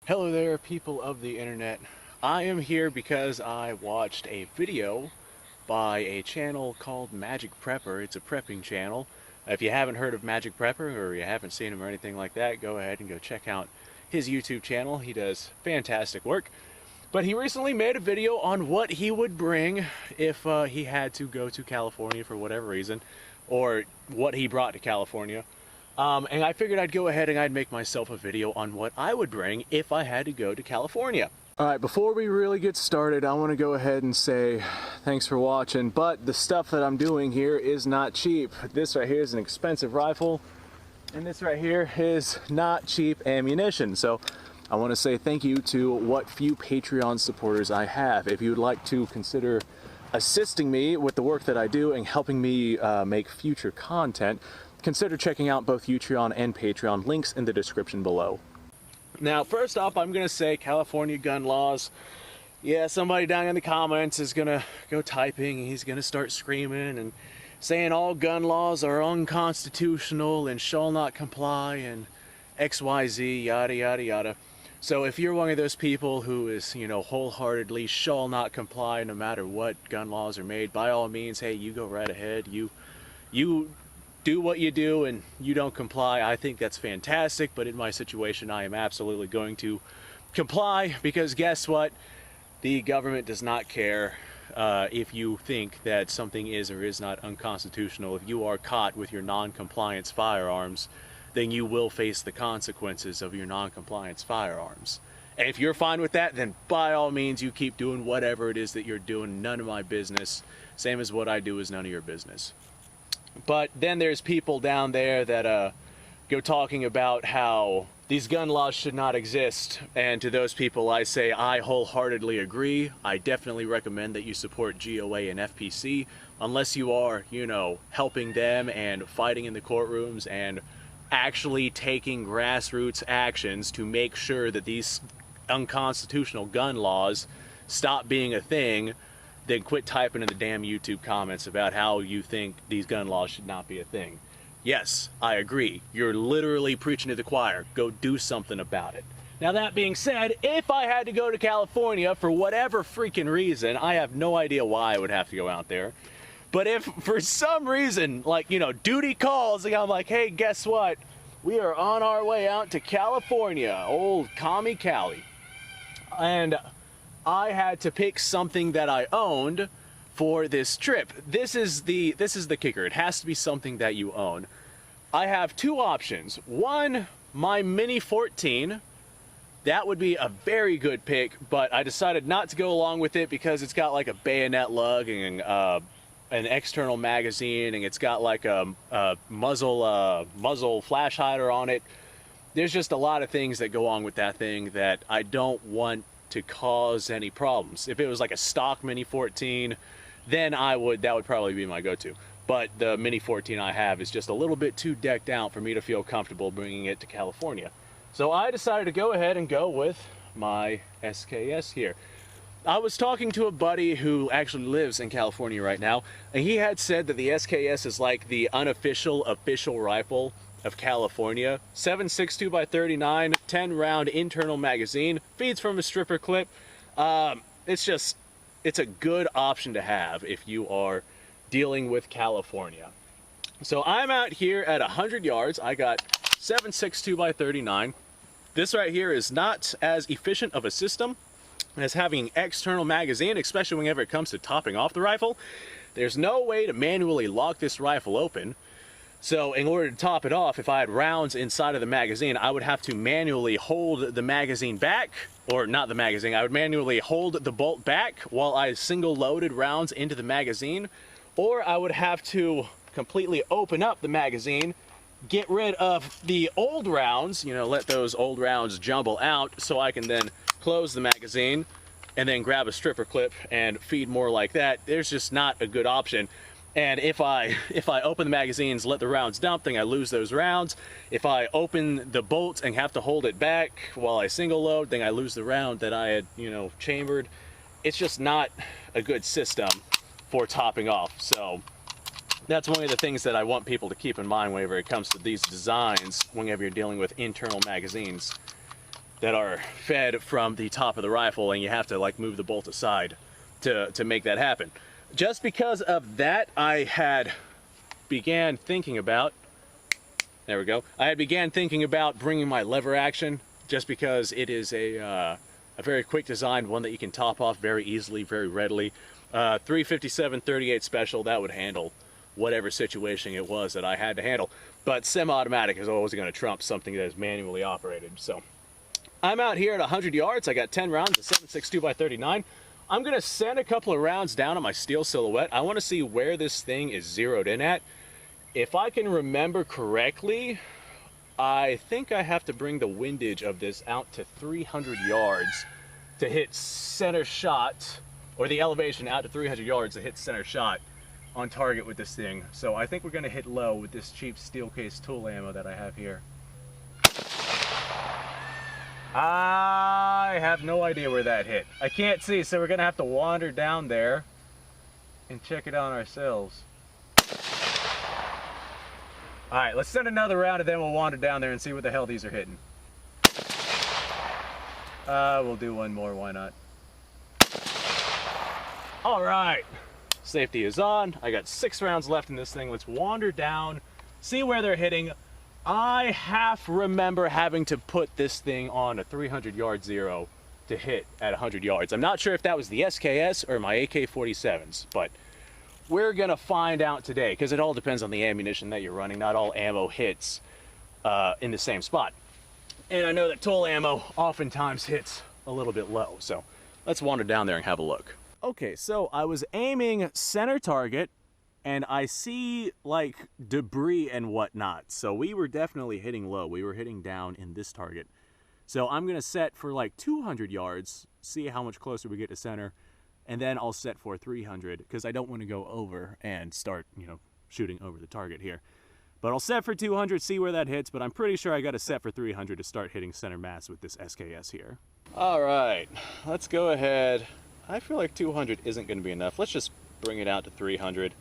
Hello there, people of the internet. I am here because I watched a video by a channel called Magic Prepper. It's a prepping channel. If you haven't heard of Magic Prepper or you haven't seen him or anything like that, go ahead and go check out his YouTube channel. He does fantastic work. But he recently made a video on what he would bring if he had to go to California for whatever reason, or what he brought to California. And I figured I'd go ahead and I'd make myself a video on what I would bring if I had to go to California. Alright, before we really get started, I want to go ahead and say thanks for watching, but the stuff that I'm doing here is not cheap. This right here is an expensive rifle, and this right here is not cheap ammunition. So I want to say thank you to what few Patreon supporters I have. If you would like to consider assisting me with the work that I do and helping me make future content, consider checking out both Utreon and Patreon, links in the description below. Now, first off, I'm going to say California gun laws. Yeah, somebody down in the comments is going to go typing, and he's going to start screaming and saying all gun laws are unconstitutional and shall not comply and XYZ, yada, yada, yada. So if you're one of those people who is, wholeheartedly shall not comply no matter what gun laws are made, by all means, hey, you go right ahead. You do what you do and you don't comply. I think that's fantastic, but in my situation I am absolutely going to comply, because guess what? The government does not care if you think that something is or is not unconstitutional. If you are caught with your non-compliance firearms, then you will face the consequences of your non-compliance firearms. And if you're fine with that, then by all means you keep doing whatever it is that you're doing. None of my business. Same as what I do is none of your business. But then there's people down there that go talking about how these gun laws should not exist. And to those people I say I wholeheartedly agree. I definitely recommend that you support GOA and FPC, unless you are, helping them and fighting in the courtrooms and actually taking grassroots actions to make sure that these unconstitutional gun laws stop being a thing. Then quit typing in the damn YouTube comments about how you think these gun laws should not be a thing. Yes, I agree. You're literally preaching to the choir. Go do something about it. Now, that being said, if I had to go to California for whatever freaking reason, I have no idea why I would have to go out there. But if for some reason, duty calls, and I'm like, hey, guess what? We are on our way out to California, old commie Cali. And I had to pick something that I owned for this trip. This is the kicker. It has to be something that you own. I have two options. One, my Mini 14. That would be a very good pick, but I decided not to go along with it because it's got like a bayonet lug and an external magazine, and it's got like a muzzle flash hider on it. There's just a lot of things that go on with that thing that I don't want to cause any problems. If it was like a stock Mini 14, then that would probably be my go-to. But the Mini 14 I have is just a little bit too decked out for me to feel comfortable bringing it to California. So I decided to go ahead and go with my SKS here. I was talking to a buddy who actually lives in California right now, and he had said that the SKS is like the unofficial official rifle of California. 7.62 x 39, 10 round internal magazine, feeds from a stripper clip. It's a good option to have if you are dealing with California. So I'm out here at 100 yards. I got 7.62 x 39. This right here is not as efficient of a system as having an external magazine, especially whenever it comes to topping off the rifle. There's no way to manually lock this rifle open. So in order to top it off, if I had rounds inside of the magazine, I would have to manually hold the magazine back, or not the magazine, I would manually hold the bolt back while I single loaded rounds into the magazine, or I would have to completely open up the magazine, get rid of the old rounds, let those old rounds jumble out so I can then close the magazine and then grab a stripper clip and feed more like that. There's just not a good option. And if I open the magazines, let the rounds dump, then I lose those rounds. If I open the bolt and have to hold it back while I single load, then I lose the round that I had, chambered. It's just not a good system for topping off. So that's one of the things that I want people to keep in mind whenever it comes to these designs, whenever you're dealing with internal magazines. that are fed from the top of the rifle, and you have to like move the bolt aside to make that happen. Just because of that, I had began thinking about, there we go, I had began thinking about bringing my lever action, just because it is a very quick design, one that you can top off very easily, very readily. 357-38 special, that would handle whatever situation it was that I had to handle. But semi-automatic is always going to trump something that is manually operated. So I'm out here at 100 yards. I got 10 rounds of 7.62 x 39. I'm going to send a couple of rounds down on my steel silhouette. I want to see where this thing is zeroed in at. If I can remember correctly, I think I have to bring the windage of this out to 300 yards to hit center shot, or the elevation out to 300 yards to hit center shot on target with this thing. So I think we're going to hit low with this cheap steel case tool ammo that I have here. I have no idea where that hit. I can't see, so we're going to have to wander down there and check it out ourselves. Alright, let's send another round and then we'll wander down there and see what the hell these are hitting. We'll do one more, why not? Alright, safety is on. I got 6 rounds left in this thing. Let's wander down, see where they're hitting. I half remember having to put this thing on a 300-yard zero to hit at 100 yards. I'm not sure if that was the SKS or my AK-47s, but we're gonna find out today, because it all depends on the ammunition that you're running. Not all ammo hits in the same spot. And I know that tool ammo oftentimes hits a little bit low, so let's wander down there and have a look. Okay, so I was aiming center target, and I see like debris and whatnot. So we were definitely hitting low. We were hitting down in this target. So I'm gonna set for like 200 yards, see how much closer we get to center, and then I'll set for 300, because I don't want to go over and start, you know, shooting over the target here. But I'll set for 200, see where that hits, but I'm pretty sure I got to set for 300 to start hitting center mass with this SKS here. All right, let's go ahead. I feel like 200 isn't going to be enough. Let's just bring it out to 300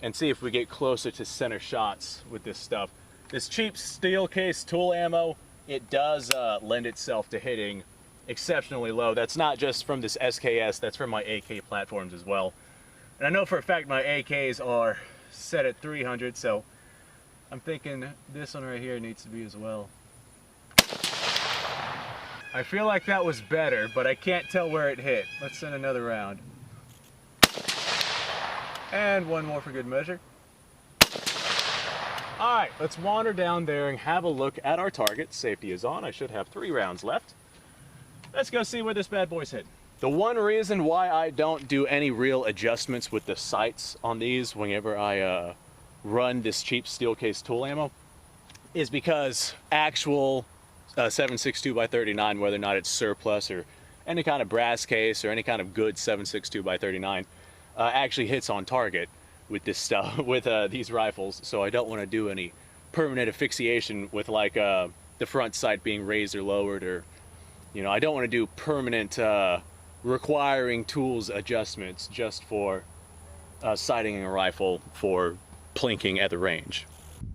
and see if we get closer to center shots with this stuff. This cheap steel case tool ammo, it does lend itself to hitting exceptionally low. That's not just from this SKS, that's from my AK platforms as well. And I know for a fact my AKs are set at 300, so I'm thinking this one right here needs to be as well. I feel like that was better, but I can't tell where it hit. Let's send another round. And one more for good measure. Alright, let's wander down there and have a look at our target. Safety is on. I should have 3 rounds left. Let's go see where this bad boy's hit. The one reason why I don't do any real adjustments with the sights on these whenever I run this cheap steel case tool ammo is because actual 7.62 x 39, whether or not it's surplus or any kind of brass case or any kind of good 7.62 x 39, actually hits on target with this stuff, with these rifles. So I don't want to do any permanent asphyxiation with like the front sight being raised or lowered, or, you know, I don't want to do permanent requiring tools adjustments just for sighting a rifle for plinking at the range.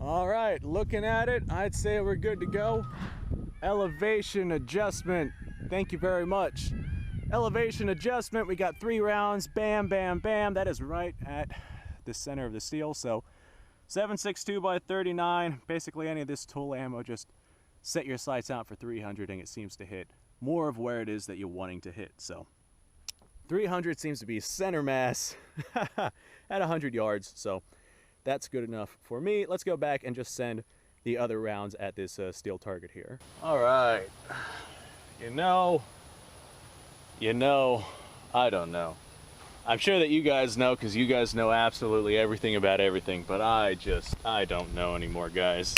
All right, looking at it, I'd say we're good to go. Elevation adjustment, thank you very much. Elevation adjustment, we got 3 rounds, bam, bam, bam. That is right at the center of the steel. So 7.62 x 39, basically any of this tool ammo, just set your sights out for 300 and it seems to hit more of where it is that you're wanting to hit. So 300 seems to be center mass at 100 yards, so that's good enough for me. Let's go back and just send the other rounds at this steel target here. All right, you know, I don't know. I'm sure that you guys know, because you guys know absolutely everything about everything, but I don't know anymore, guys.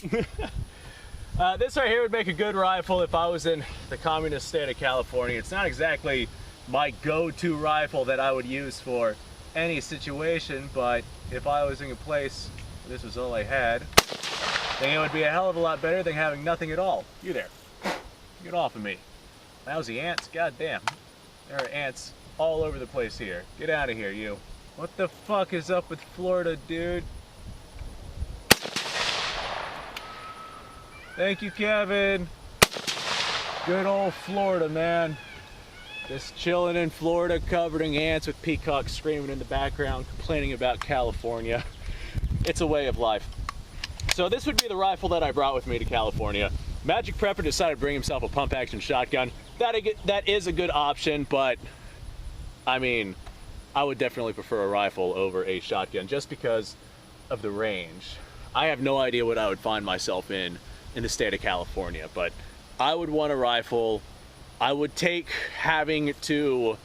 This right here would make a good rifle if I was in the communist state of California. It's not exactly my go-to rifle that I would use for any situation, but if I was in a place where this was all I had, then it would be a hell of a lot better than having nothing at all. You there. Get off of me. Lousy ants, goddamn. There are ants all over the place here. Get out of here, you. What the fuck is up with Florida, dude? Thank you, Kevin. Good old Florida, man. Just chilling in Florida, covered in ants with peacocks screaming in the background, complaining about California. It's a way of life. So this would be the rifle that I brought with me to California. Magic Prepper decided to bring himself a pump action shotgun. That is a good option, but I mean, I would definitely prefer a rifle over a shotgun just because of the range. I have no idea what I would find myself in the state of California, but I would want a rifle. I would take having to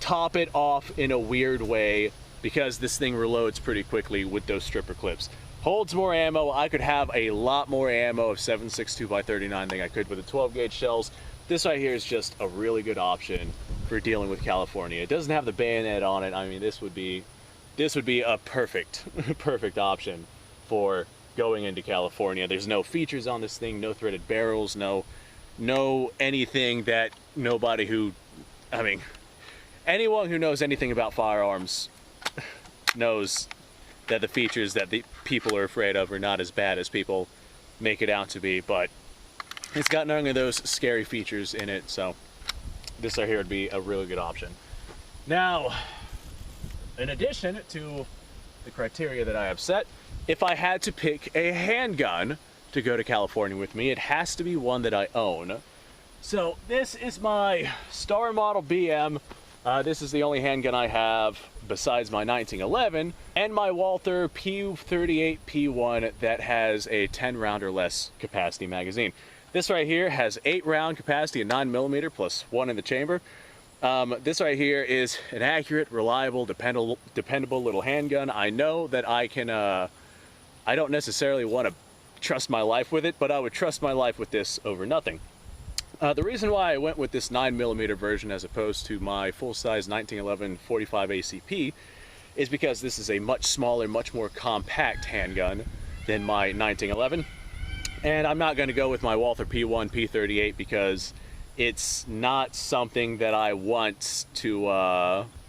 top it off in a weird way because this thing reloads pretty quickly with those stripper clips. Holds more ammo. I could have a lot more ammo of 7.62 x 39 than I could with the 12 gauge shells. This right here is just a really good option for dealing with California. It doesn't have the bayonet on it. I mean, this would be a perfect option for going into California. There's no features on this thing, no threaded barrels, no anything that anyone who knows anything about firearms knows that the features that the people are afraid of are not as bad as people make it out to be, but it's got none of those scary features in it, so this right here would be a really good option. Now, in addition to the criteria that I have set, if I had to pick a handgun to go to California with me, it has to be one that I own. So this is my Star Model BM. This is the only handgun I have besides my 1911 and my Walther P38 P1 that has a 10 round or less capacity magazine. This right here has 8 round capacity and 9mm plus 1 in the chamber. This right here is an accurate, reliable, dependable little handgun. I know that I can, I don't necessarily want to trust my life with it, but I would trust my life with this over nothing. The reason why I went with this 9mm version as opposed to my full-size 1911 45 ACP is because this is a much smaller, much more compact handgun than my 1911. And I'm not going to go with my Walther P1 P38 because it's not something that I want to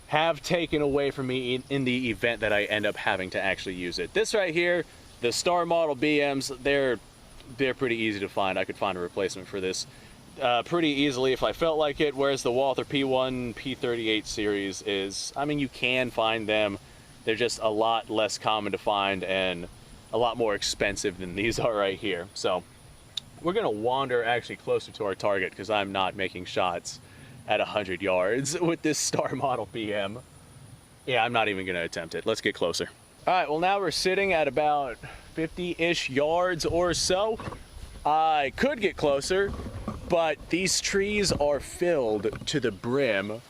have taken away from me in the event that I end up having to actually use it. This right here, the Star Model BMs, they're pretty easy to find. I could find a replacement for this pretty easily if I felt like it, whereas the Walther P1 P38 series is, I mean, you can find them. They're just a lot less common to find and a lot more expensive than these are right here. So we're gonna wander actually closer to our target because I'm not making shots at 100 yards with this Star Model BM. Yeah, I'm not even gonna attempt it. Let's get closer. All right, well now we're sitting at about 50-ish yards or so. I could get closer, but these trees are filled to the brim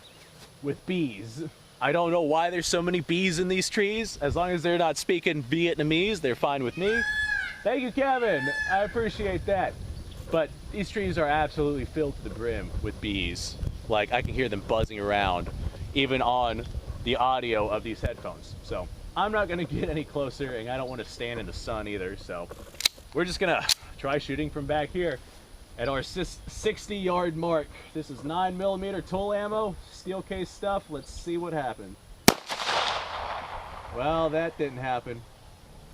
with bees. I don't know why there's so many bees in these trees. As long as they're not speaking Vietnamese, they're fine with me. Thank you, Kevin. I appreciate that. But these trees are absolutely filled to the brim with bees. Like, I can hear them buzzing around, even on the audio of these headphones. So I'm not gonna get any closer, and I don't want to stand in the sun either. So we're just gonna try shooting from back here at our 60-yard mark. This is 9mm tool ammo, steel case stuff. Let's see what happens. Well, that didn't happen.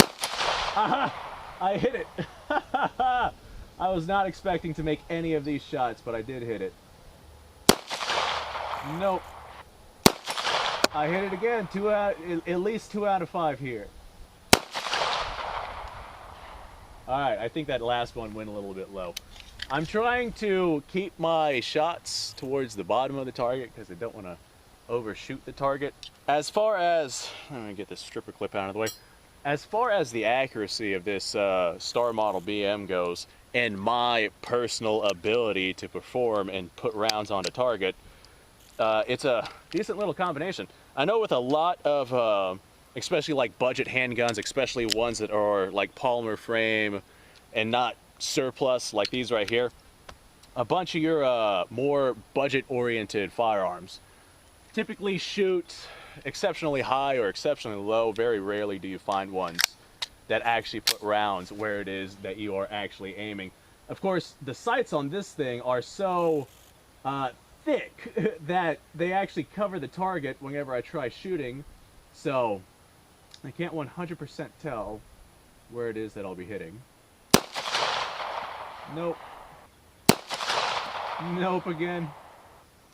Aha! I hit it. I was not expecting to make any of these shots, but I did hit it. Nope. I hit it again. At least 2 out of 5 here. All right, I think that last one went a little bit low. I'm trying to keep my shots towards the bottom of the target because I don't want to overshoot the target. As far as, let me get this stripper clip out of the way. As far as the accuracy of this Star Model BM goes, and my personal ability to perform and put rounds on the target, it's a decent little combination. I know with a lot of, especially like budget handguns, especially ones that are like polymer frame and not surplus like these right here, a bunch of your more budget-oriented firearms typically shoot exceptionally high or exceptionally low. Very rarely do you find ones that actually put rounds where it is that you are actually aiming. Of course, the sights on this thing are so thick that they actually cover the target whenever I try shooting, so I can't 100% tell where it is that I'll be hitting. Nope. Nope again.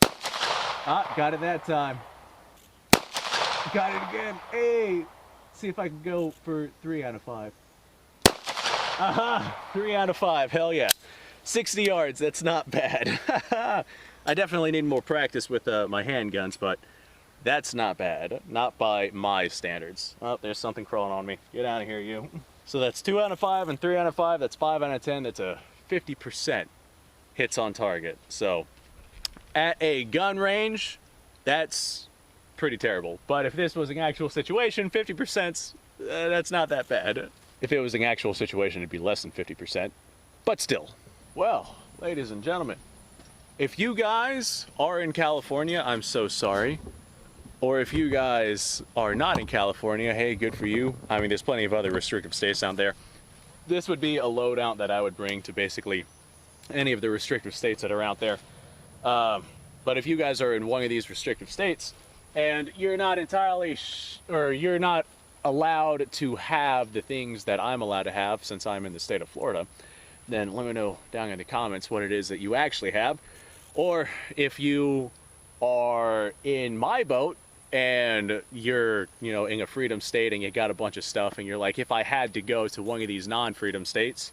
Ah, got it that time. Got it again. Hey, see if I can go for 3 out of 5. Aha, 3 out of 5. Hell yeah. 60 yards, that's not bad. I definitely need more practice with my handguns, but that's not bad. Not by my standards. Oh, there's something crawling on me. Get out of here, you. So that's 2 out of 5 and 3 out of 5. That's 5 out of 10. That's a 50% hits on target. So at a gun range, that's pretty terrible. But if this was an actual situation, 50%, that's not that bad. If it was an actual situation, it'd be less than 50%. But still. Well, ladies and gentlemen, if you guys are in California, I'm so sorry. Or if you guys are not in California, hey, good for you. I mean, there's plenty of other restrictive states out there. This would be a loadout that I would bring to basically any of the restrictive states that are out there. But if you guys are in one of these restrictive states and you're not entirely, or you're not allowed to have the things that I'm allowed to have since I'm in the state of Florida, then let me know down in the comments what it is that you actually have. Or if you are in my boat and you're, you know, in a freedom state and you got a bunch of stuff and you're like, if I had to go to one of these non-freedom states,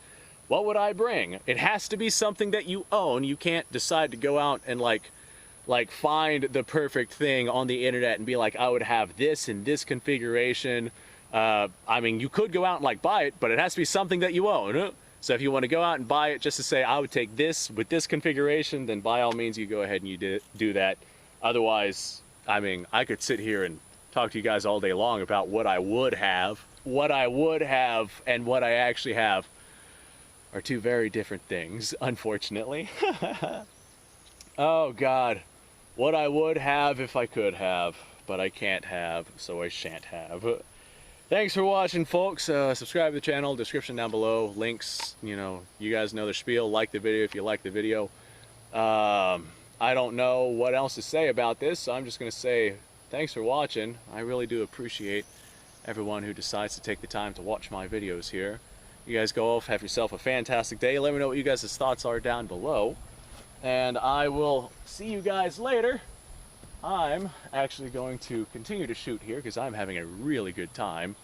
what would I bring? It has to be something that you own. You can't decide to go out and like find the perfect thing on the internet and be like, I would have this in this configuration. I mean, you could go out and like buy it, but it has to be something that you own. So if you want to go out and buy it just to say, I would take this with this configuration, then by all means you go ahead and you do that. Otherwise, I mean, I could sit here and talk to you guys all day long about what I would have. What I would have and what I actually have are two very different things, unfortunately. Oh God, what I would have if I could have, but I can't have, so I shan't have. Thanks for watching, folks. Subscribe to the channel, description down below, links, you know, you guys know the spiel. Like the video if you like the video. I don't know what else to say about this, so I'm just going to say thanks for watching. I really do appreciate everyone who decides to take the time to watch my videos here. You guys go off, have yourself a fantastic day. Let me know what you guys' thoughts are down below. And I will see you guys later. I'm actually going to continue to shoot here because I'm having a really good time.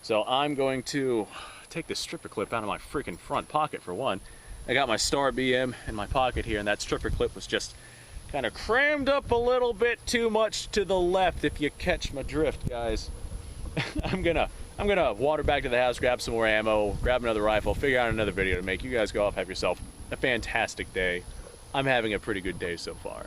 So I'm going to take the stripper clip out of my freaking front pocket for one. I got my Star BM in my pocket here, and that stripper clip was just kind of crammed up a little bit too much to the left, if you catch my drift, guys. I'm gonna water back to the house, grab some more ammo, grab another rifle, figure out another video to make. You guys go off, have yourself a fantastic day. I'm having a pretty good day so far.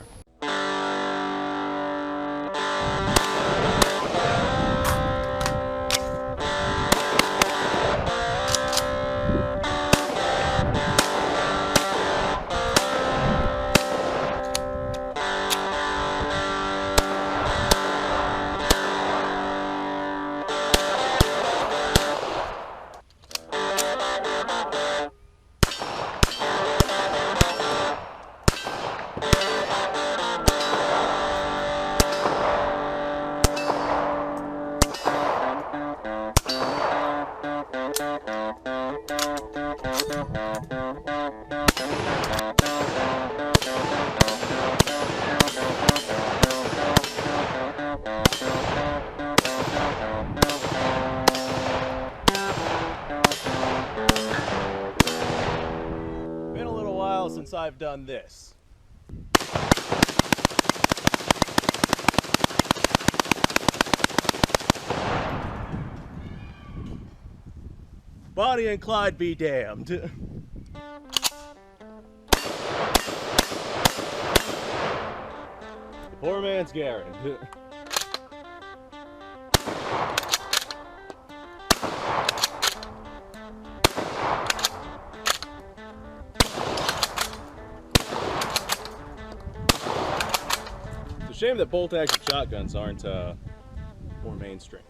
Been a little while since I've done this. Bonnie and Clyde be damned. Poor man's Garrett. It's a shame that bolt-action shotguns aren't more mainstream.